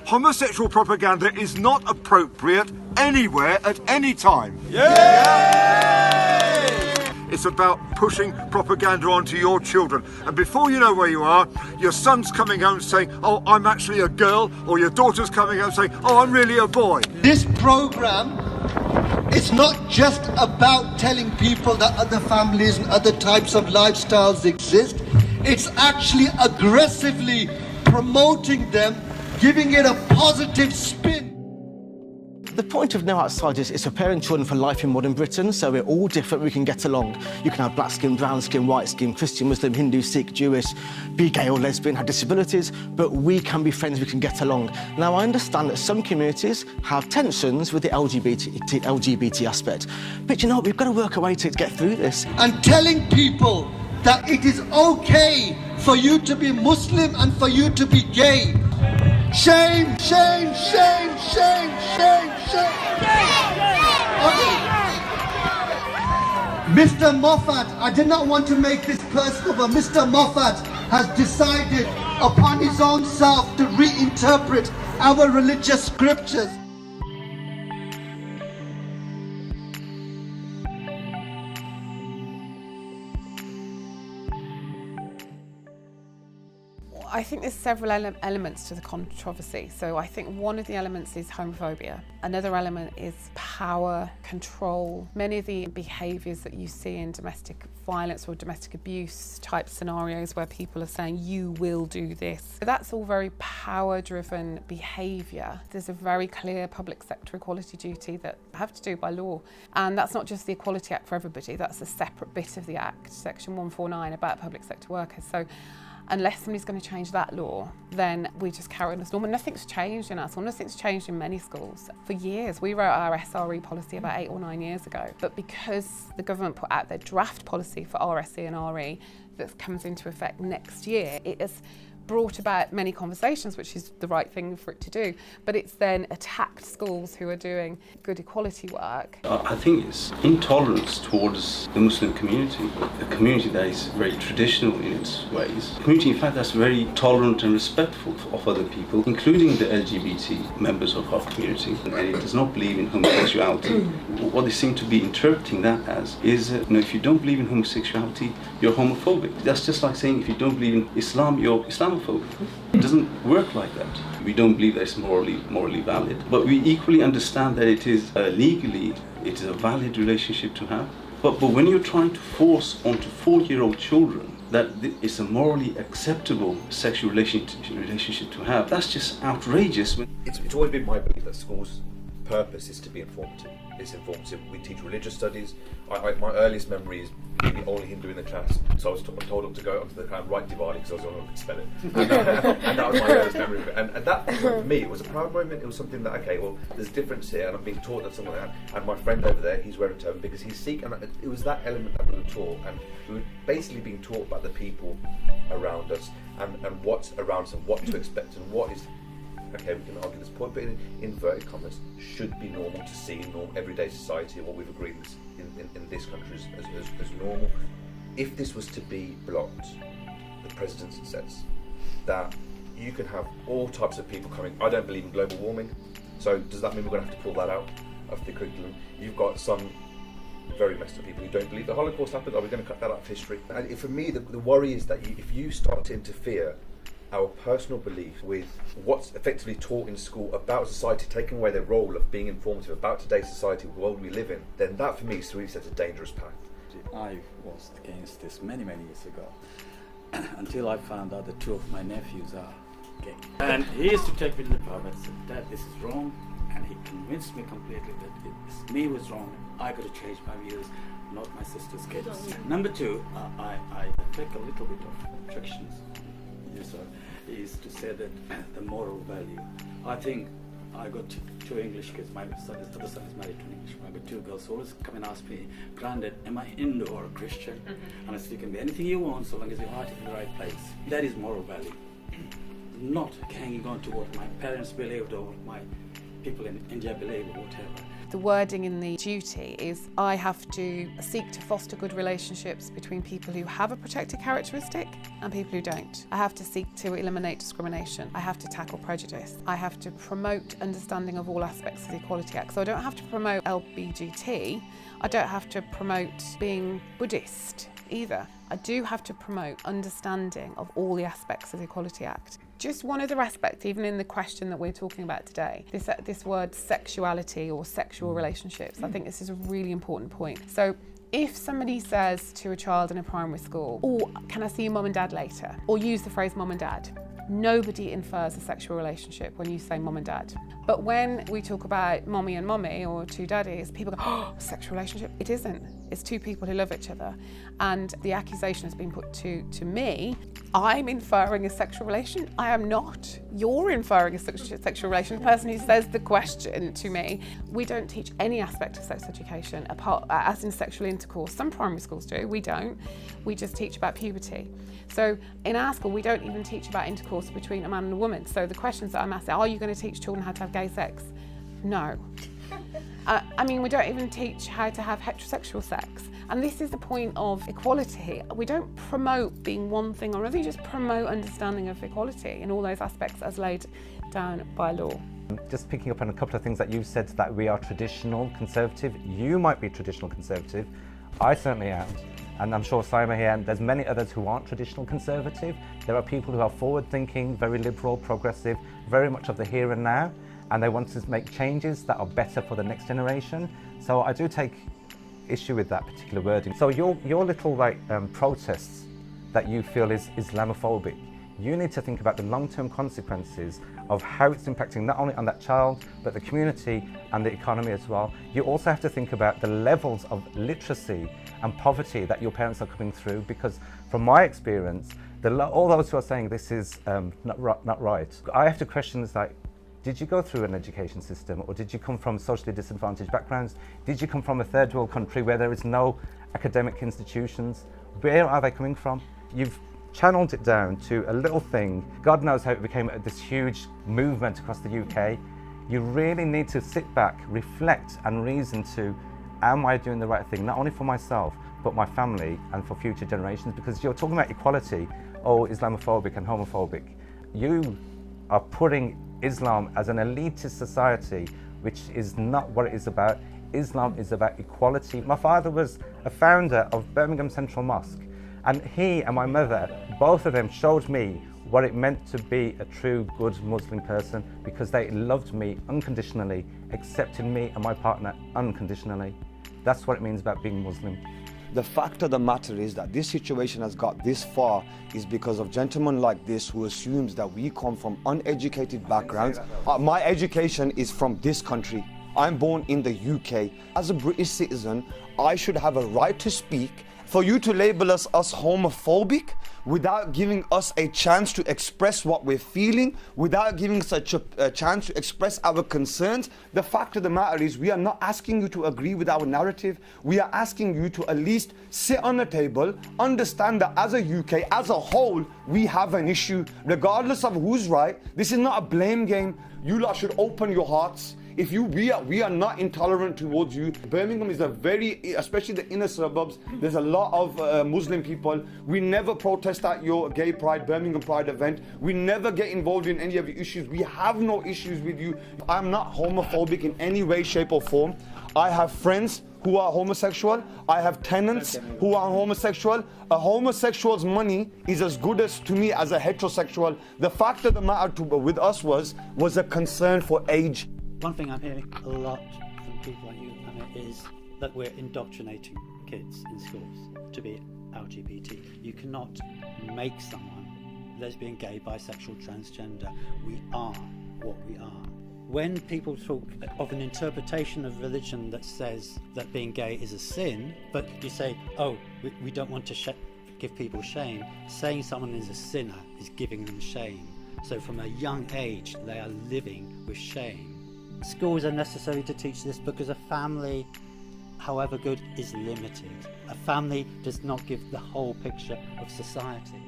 homosexual propaganda is not appropriate anywhere at any time. It's about pushing propaganda onto your children. And before you know where you are, your son's coming home saying, oh, I'm actually a girl, or your daughter's coming home saying, oh, I'm really a boy. This program is not just about telling people that other families and other types of lifestyles exist. It's actually aggressively promoting them, giving it a positive spin. The point of No Outsiders is preparing children for life in modern Britain, so we're all different, we can get along. You can have black skin, brown skin, white skin, Christian, Muslim, Hindu, Sikh, Jewish, be gay or lesbian, have disabilities, but we can be friends, we can get along. Now, I understand that some communities have tensions with the LGBT aspect, but you know what, we've got to work a way to get through this. And telling people that it is okay for you to be Muslim and for you to be gay. Shame, shame, shame, shame, shame, shame. Okay. Mr. Moffat, I did not want to make this personal, but Mr. Moffat has decided upon his own self to reinterpret our religious scriptures. I think there's several elements to the controversy. So I think one of the elements is homophobia. Another element is power, control. Many of the behaviours that you see in domestic violence or domestic abuse type scenarios where people are saying, you will do this. So that's all very power-driven behaviour. There's a very clear public sector equality duty that I have to do by law. And that's not just the Equality Act for everybody, that's a separate bit of the Act, Section 149, about public sector workers. So unless somebody's going to change that law, then we just carry on as normal. Nothing's changed in our school, nothing's changed in many schools. For years, we wrote our SRE policy about 8 or 9 years ago, but because the government put out their draft policy for RSE and RE that comes into effect next year, it has brought about many conversations, which is the right thing for it to do, but it's then attacked schools who are doing good equality work. I think it's intolerance towards the Muslim community, a community that is very traditional in its ways, a community in fact that's very tolerant and respectful of other people, including the LGBT members of our community, and it does not believe in homosexuality. What they seem to be interpreting that as is, if you don't believe in homosexuality, you're homophobic. That's just like saying if you don't believe in Islam, you're Islamophobic. It doesn't work like that. We don't believe that it's morally valid, but we equally understand that it is legally, it is a valid relationship to have. But when you're trying to force onto 4-year-old children that it's a morally acceptable sexual relationship to have, that's just outrageous. It's always been my belief that schools' purpose is to be informative. It's informative. We teach religious studies. My earliest memory is being the only Hindu in the class, so I was told to go onto the kind of right Diwali because I was the only one who could spell it. And that was my earliest memory of it. And that, for me, it was a proud moment. It was something that, okay, well, there's a difference here, and I'm being taught that something like that. And my friend over there, he's wearing a turban because he's Sikh, and it was that element that we were taught. And we were basically being taught about the people around us and what's around us and what to expect and what is. Okay, we can argue this point, but in inverted commas, should be normal to see in everyday society, what we've agreed in this country as normal. If this was to be blocked, the presidency says that you can have all types of people coming. I don't believe in global warming, so does that mean we're going to have to pull that out of the curriculum? You've got some very messed up people who don't believe the Holocaust happened. Are we going to cut that out of history? And for me, the worry is that if you start to interfere our personal belief with what's effectively taught in school about society, taking away their role of being informative about today's society, the world we live in, then that for me really sets a dangerous path. I was against this many years ago until I found out that 2 of my nephews are gay. And he used to take me to the pub and said, Dad, this is wrong, and he convinced me completely that it's me was wrong. I got to change my views, not my sister's kids. Number 2, I take a little bit of objections. Yes, sir. Is to say that the moral value. I think I got 2 English kids. My other son is married to an Englishman. I got 2 girls who always come and ask me, Granddad, am I Hindu or a Christian? And I said, you can be anything you want so long as your heart is in the right place. That is moral value. Not hanging on to what my parents believed or what my people in India believe or whatever. The wording in the duty is I have to seek to foster good relationships between people who have a protected characteristic and people who don't. I have to seek to eliminate discrimination. I have to tackle prejudice. I have to promote understanding of all aspects of the Equality Act. So I don't have to promote LBGT. I don't have to promote being Buddhist either. I do have to promote understanding of all the aspects of the Equality Act. Just one other aspect, even in the question that we're talking about today, this word sexuality or sexual relationships, I think this is a really important point. So if somebody says to a child in a primary school, "Oh, can I see your mum and dad later?" or use the phrase mum and dad, nobody infers a sexual relationship when you say mum and dad. But when we talk about mommy and mummy or two daddies, people go, "Oh, sexual relationship." It isn't. It's two people who love each other. And the accusation has been put to me. I'm inferring a sexual relation. I am not. You're inferring a sexual relation. The person who says the question to me. We don't teach any aspect of sex education, apart as in sexual intercourse. Some primary schools do, we don't. We just teach about puberty. So in our school, we don't even teach about intercourse between a man and a woman. So the questions that I'm asking, are you going to teach children how to have gay sex? No. We don't even teach how to have heterosexual sex. And this is the point of equality. We don't promote being one thing or another, you just promote understanding of equality in all those aspects as laid down by law. Just picking up on a couple of things that you've said, that we are traditional conservative. You might be traditional conservative, I certainly am. And I'm sure Simon here, and there's many others who aren't traditional conservative. There are people who are forward-thinking, very liberal, progressive, very much of the here and now, and they want to make changes that are better for the next generation. So I do take issue with that particular wording. So your little protests that you feel is Islamophobic, you need to think about the long-term consequences of how it's impacting not only on that child, but the community and the economy as well. You also have to think about the levels of literacy and poverty that your parents are coming through, because from my experience, all those who are saying this is not right, I have to question is like, did you go through an education system, or did you come from socially disadvantaged backgrounds? Did you come from a third world country where there is no academic institutions? Where are they coming from? You've channeled it down to a little thing. God knows how it became this huge movement across the UK. You really need to sit back, reflect and reason to, am I doing the right thing? Not only for myself, but my family and for future generations, because you're talking about equality, Islamophobic and homophobic. You are putting Islam as an elitist society, which is not what it is about. Islam is about equality. My father was a founder of Birmingham Central Mosque, and he and my mother, both of them showed me what it meant to be a true good Muslim person, because they loved me unconditionally, accepted me and my partner unconditionally. That's what it means about being Muslim. The fact of the matter is that this situation has got this far is because of gentlemen like this who assumes that we come from uneducated backgrounds. My education is from this country. I'm born in the UK. As a British citizen, I should have a right to speak. For you to label us homophobic without giving us a chance to express what we're feeling, without giving us a chance to express our concerns, the fact of the matter is we are not asking you to agree with our narrative. We are asking you to at least sit on the table, understand that as a UK, as a whole, we have an issue. Regardless of who's right, this is not a blame game. You lot should open your hearts. If we are not intolerant towards you. Birmingham is especially the inner suburbs, there's a lot of Muslim people. We never protest at your gay pride, Birmingham Pride event. We never get involved in any of your issues. We have no issues with you. I'm not homophobic in any way, shape or form. I have friends who are homosexual. I have tenants who are homosexual. A homosexual's money is as good to me as a heterosexual. The fact of the matter with us was a concern for age. One thing I'm hearing a lot from people like you, Anna, is that we're indoctrinating kids in schools to be LGBT. You cannot make someone lesbian, gay, bisexual, transgender. We are what we are. When people talk of an interpretation of religion that says that being gay is a sin, but you say, oh, we don't want to give people shame, saying someone is a sinner is giving them shame. So from a young age, they are living with shame. Schools are necessary to teach this because a family, however good, is limited. A family does not give the whole picture of society.